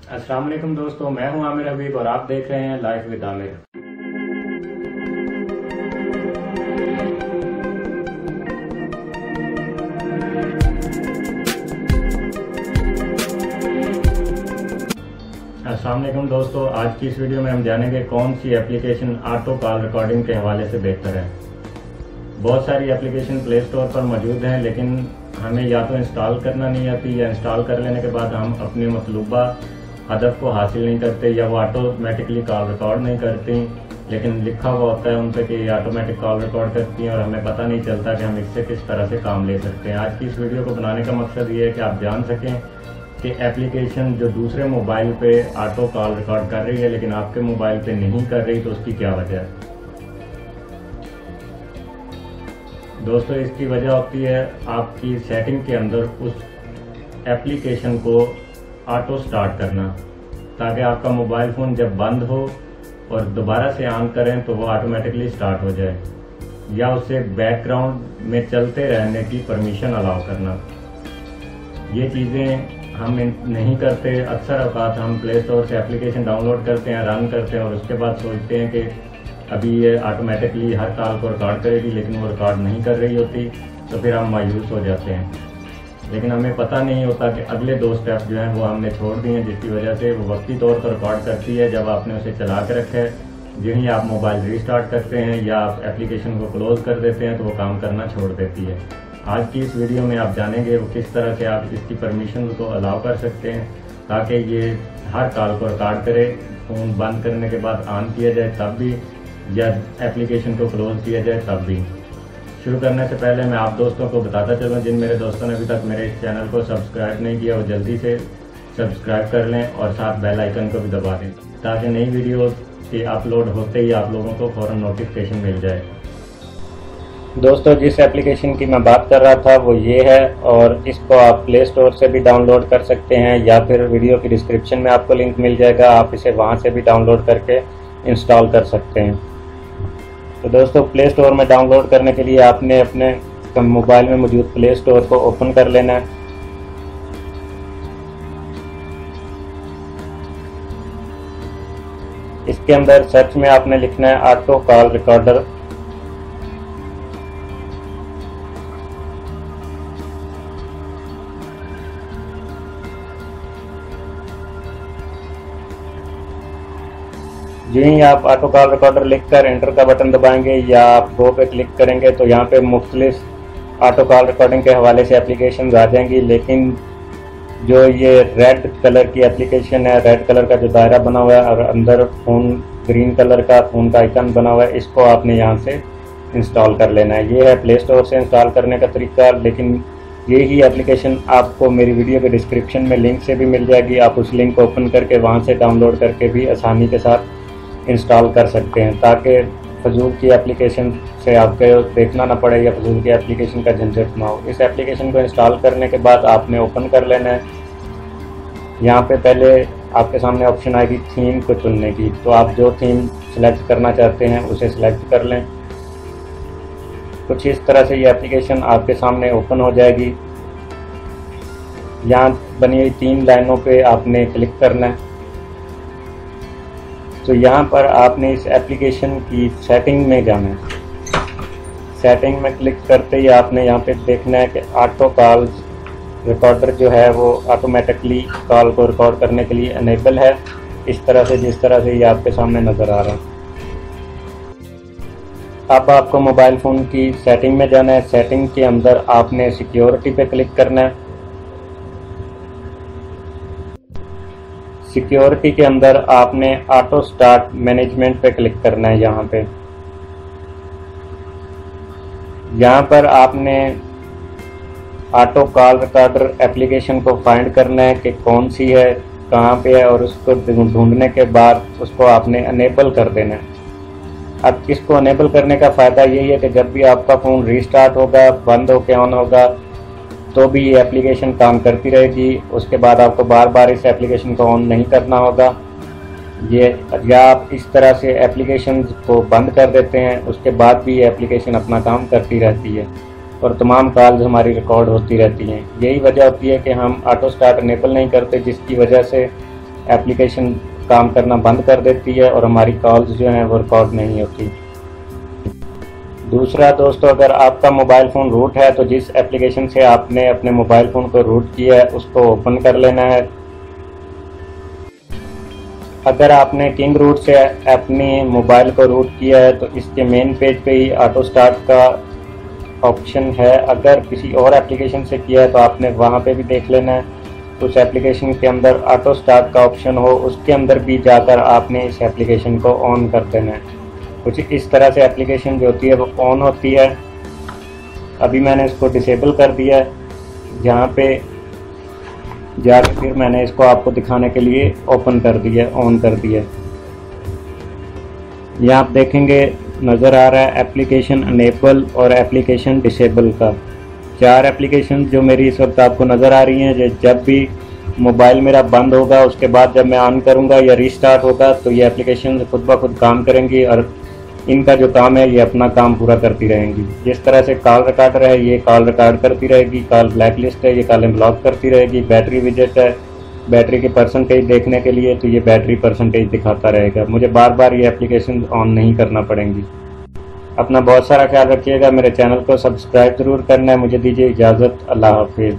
अस्सलाम वालेकुम दोस्तों, मैं हूं आमिर हबीब और आप देख रहे हैं लाइफ विद आमिर। अस्सलाम वालेकुम दोस्तों, आज की इस वीडियो में हम जानेंगे कौन सी एप्लीकेशन ऑटो कॉल रिकॉर्डिंग के हवाले से बेहतर है। बहुत सारी एप्लीकेशन प्ले स्टोर पर मौजूद हैं, लेकिन हमें या तो इंस्टॉल करना नहीं आती या इंस्टॉल कर लेने के बाद हम अपने मतलूबा हदफ को हासिल नहीं करते या वो ऑटोमेटिकली कॉल रिकॉर्ड नहीं करती, लेकिन लिखा हुआ होता है उन पर कि ये ऑटोमेटिक कॉल रिकॉर्ड करती हैं और हमें पता नहीं चलता कि हम इससे किस तरह से काम ले सकते हैं। आज की इस वीडियो को बनाने का मकसद ये है कि आप जान सकें कि एप्लीकेशन जो दूसरे मोबाइल पे ऑटो कॉल रिकॉर्ड कर रही है लेकिन आपके मोबाइल पे नहीं कर रही, तो उसकी क्या वजह है। दोस्तों, इसकी वजह होती है आपकी सेटिंग के अंदर उस एप्लीकेशन को ऑटो स्टार्ट करना, ताकि आपका मोबाइल फ़ोन जब बंद हो और दोबारा से ऑन करें तो वो ऑटोमेटिकली स्टार्ट हो जाए, या उसे बैकग्राउंड में चलते रहने की परमिशन अलाउ करना। ये चीज़ें हम नहीं करते। अक्सर अवकात हम प्ले स्टोर से एप्लीकेशन डाउनलोड करते हैं, रन करते हैं और उसके बाद सोचते हैं कि अभी ये ऑटोमेटिकली हर कॉल को रिकॉर्ड करेगी, लेकिन वो रिकॉर्ड नहीं कर रही होती, तो फिर हम मायूस हो जाते हैं। लेकिन हमें पता नहीं होता कि अगले दो स्टेप जो हैं वो हमने छोड़ दिए हैं, जिसकी वजह से वो वक्ती तौर पर रिकॉर्ड करती है जब आपने उसे चला के रखा है। जो ही आप मोबाइल रीस्टार्ट करते हैं या आप एप्लीकेशन को क्लोज कर देते हैं तो वो काम करना छोड़ देती है। आज की इस वीडियो में आप जानेंगे वो किस तरह से आप इसकी परमिशन को अलाउ कर सकते हैं ताकि ये हर कॉल को रिकॉर्ड करे, फ़ोन बंद करने के बाद ऑन किया जाए तब भी, या एप्लीकेशन को क्लोज किया जाए तब भी। शुरू करने से पहले मैं आप दोस्तों को बताता चलूँ, जिन मेरे दोस्तों ने अभी तक मेरे इस चैनल को सब्सक्राइब नहीं किया वो जल्दी से सब्सक्राइब कर लें और साथ बेल आइकन को भी दबा दें, ताकि नई वीडियो के अपलोड होते ही आप लोगों को फ़ौरन नोटिफिकेशन मिल जाए। दोस्तों, जिस एप्लीकेशन की मैं बात कर रहा था वो ये है, और इसको आप प्ले स्टोर से भी डाउनलोड कर सकते हैं या फिर वीडियो की डिस्क्रिप्शन में आपको लिंक मिल जाएगा, आप इसे वहाँ से भी डाउनलोड करके इंस्टॉल कर सकते हैं। तो दोस्तों, प्ले स्टोर में डाउनलोड करने के लिए आपने अपने मोबाइल में मौजूद प्ले स्टोर को ओपन कर लेना है। इसके अंदर सर्च में आपने लिखना है ऑटो कॉल रिकॉर्डर। जो ही आप ऑटो कॉल रिकॉर्डर लिखकर एंटर का बटन दबाएंगे या आप गो पे क्लिक करेंगे तो यहाँ पे मुख्तलिफ ऑटो कॉल रिकॉर्डिंग के हवाले से एप्लीकेशन आ जाएंगी, लेकिन जो ये रेड कलर की एप्लीकेशन है, रेड कलर का जो दायरा बना हुआ है और अंदर फ़ोन ग्रीन कलर का फ़ोन का आइकन बना हुआ है, इसको आपने यहाँ से इंस्टॉल कर लेना है। ये है प्ले स्टोर से इंस्टॉल करने का तरीका, लेकिन ये ही एप्लीकेशन आपको मेरी वीडियो के डिस्क्रिप्शन में लिंक से भी मिल जाएगी। आप उस लिंक को ओपन करके वहाँ से डाउनलोड करके भी आसानी के साथ इंस्टॉल कर सकते हैं, ताकि फजूल की एप्लीकेशन से आपको देखना ना पड़े या फजूल की एप्लीकेशन का झंझट ना हो। इस एप्लीकेशन को इंस्टॉल करने के बाद आपने ओपन कर लेना है। यहाँ पे पहले आपके सामने ऑप्शन आएगी थीम को चुनने की, तो आप जो थीम सेलेक्ट करना चाहते हैं उसे सिलेक्ट कर लें। कुछ इस तरह से ये एप्लीकेशन आपके सामने ओपन हो जाएगी। यहाँ बनी हुई 3 लाइनों पे आपने क्लिक करना है। तो यहाँ पर आपने इस एप्लीकेशन की सेटिंग में जाना है। सेटिंग में क्लिक करते ही आपने यहाँ पे देखना है कि ऑटो कॉल रिकॉर्डर जो है वो ऑटोमेटिकली कॉल को रिकॉर्ड करने के लिए अनेबल है, इस तरह से जिस तरह से ये आपके सामने नज़र आ रहा है। अब आपको मोबाइल फ़ोन की सेटिंग में जाना है। सेटिंग के अंदर आपने सिक्योरिटी पे क्लिक करना है। सिक्योरिटी के अंदर आपने ऑटो स्टार्ट मैनेजमेंट पे क्लिक करना है। यहाँ पर आपने ऑटो कॉल रिकॉर्डर एप्लीकेशन को फाइंड करना है कि कौन सी है, कहाँ पे है, और उसको ढूंढने के बाद उसको आपने अनेबल कर देना है। अब इसको अनेबल करने का फ़ायदा यही है कि जब भी आपका फ़ोन रीस्टार्ट होगा, बंद होकर ऑन होगा, तो भी ये एप्लीकेशन काम करती रहेगी। उसके बाद आपको बार बार इस एप्लीकेशन को ऑन नहीं करना होगा। ये या आप इस तरह से एप्लीकेशन को बंद कर देते हैं, उसके बाद भी ये एप्लीकेशन अपना काम करती रहती है और तमाम कॉल्स हमारी रिकॉर्ड होती रहती हैं। यही वजह होती है कि हम ऑटो स्टार्ट अनेबल नहीं करते, जिसकी वजह से एप्लीकेशन काम करना बंद कर देती है और हमारी कॉल्स जो हैं वो रिकॉर्ड नहीं होती। दूसरा दोस्तों, अगर आपका मोबाइल फ़ोन रूट है तो जिस एप्लीकेशन से आपने अपने मोबाइल फ़ोन को रूट किया है उसको ओपन कर लेना है। अगर आपने किंग रूट से अपने मोबाइल को रूट किया है तो इसके मेन पेज पे ही ऑटो स्टार्ट का ऑप्शन है। अगर किसी और एप्लीकेशन से किया है तो आपने वहाँ पे भी देख लेना है, उस एप्लीकेशन के अंदर ऑटो स्टार्ट का ऑप्शन हो, उसके अंदर भी जाकर आपने इस एप्लीकेशन को ऑन कर देना है। कुछ इस तरह से एप्लीकेशन जो होती है वो ऑन होती है। अभी मैंने इसको डिसेबल कर दिया है, जहाँ पे जाकर फिर मैंने इसको आपको दिखाने के लिए ओपन कर दिया, ऑन कर दिया। यहाँ आप देखेंगे नज़र आ रहा है एप्लीकेशन अनेबल और एप्लीकेशन डिसेबल का। 4 एप्लीकेशन जो मेरी इस वक्त आपको नज़र आ रही हैं, जब भी मोबाइल मेरा बंद होगा उसके बाद जब मैं ऑन करूँगा या रीस्टार्ट होगा तो ये एप्लीकेशन खुद ब खुद काम करेंगी और इनका जो काम है ये अपना काम पूरा करती रहेंगी। जिस तरह से कॉल रिकॉर्डर है ये कॉल रिकॉर्ड करती रहेगी, कॉल ब्लैक लिस्ट है ये कॉल ब्लॉक करती रहेगी, बैटरी विजेट है बैटरी के परसेंटेज देखने के लिए तो ये बैटरी परसेंटेज दिखाता रहेगा। मुझे बार बार ये एप्लीकेशन ऑन नहीं करना पड़ेंगी। अपना बहुत सारा ख्याल रखिएगा। मेरे चैनल को सब्सक्राइब ज़रूर करना है। मुझे दीजिए इजाज़त। अल्लाह हाफिज़।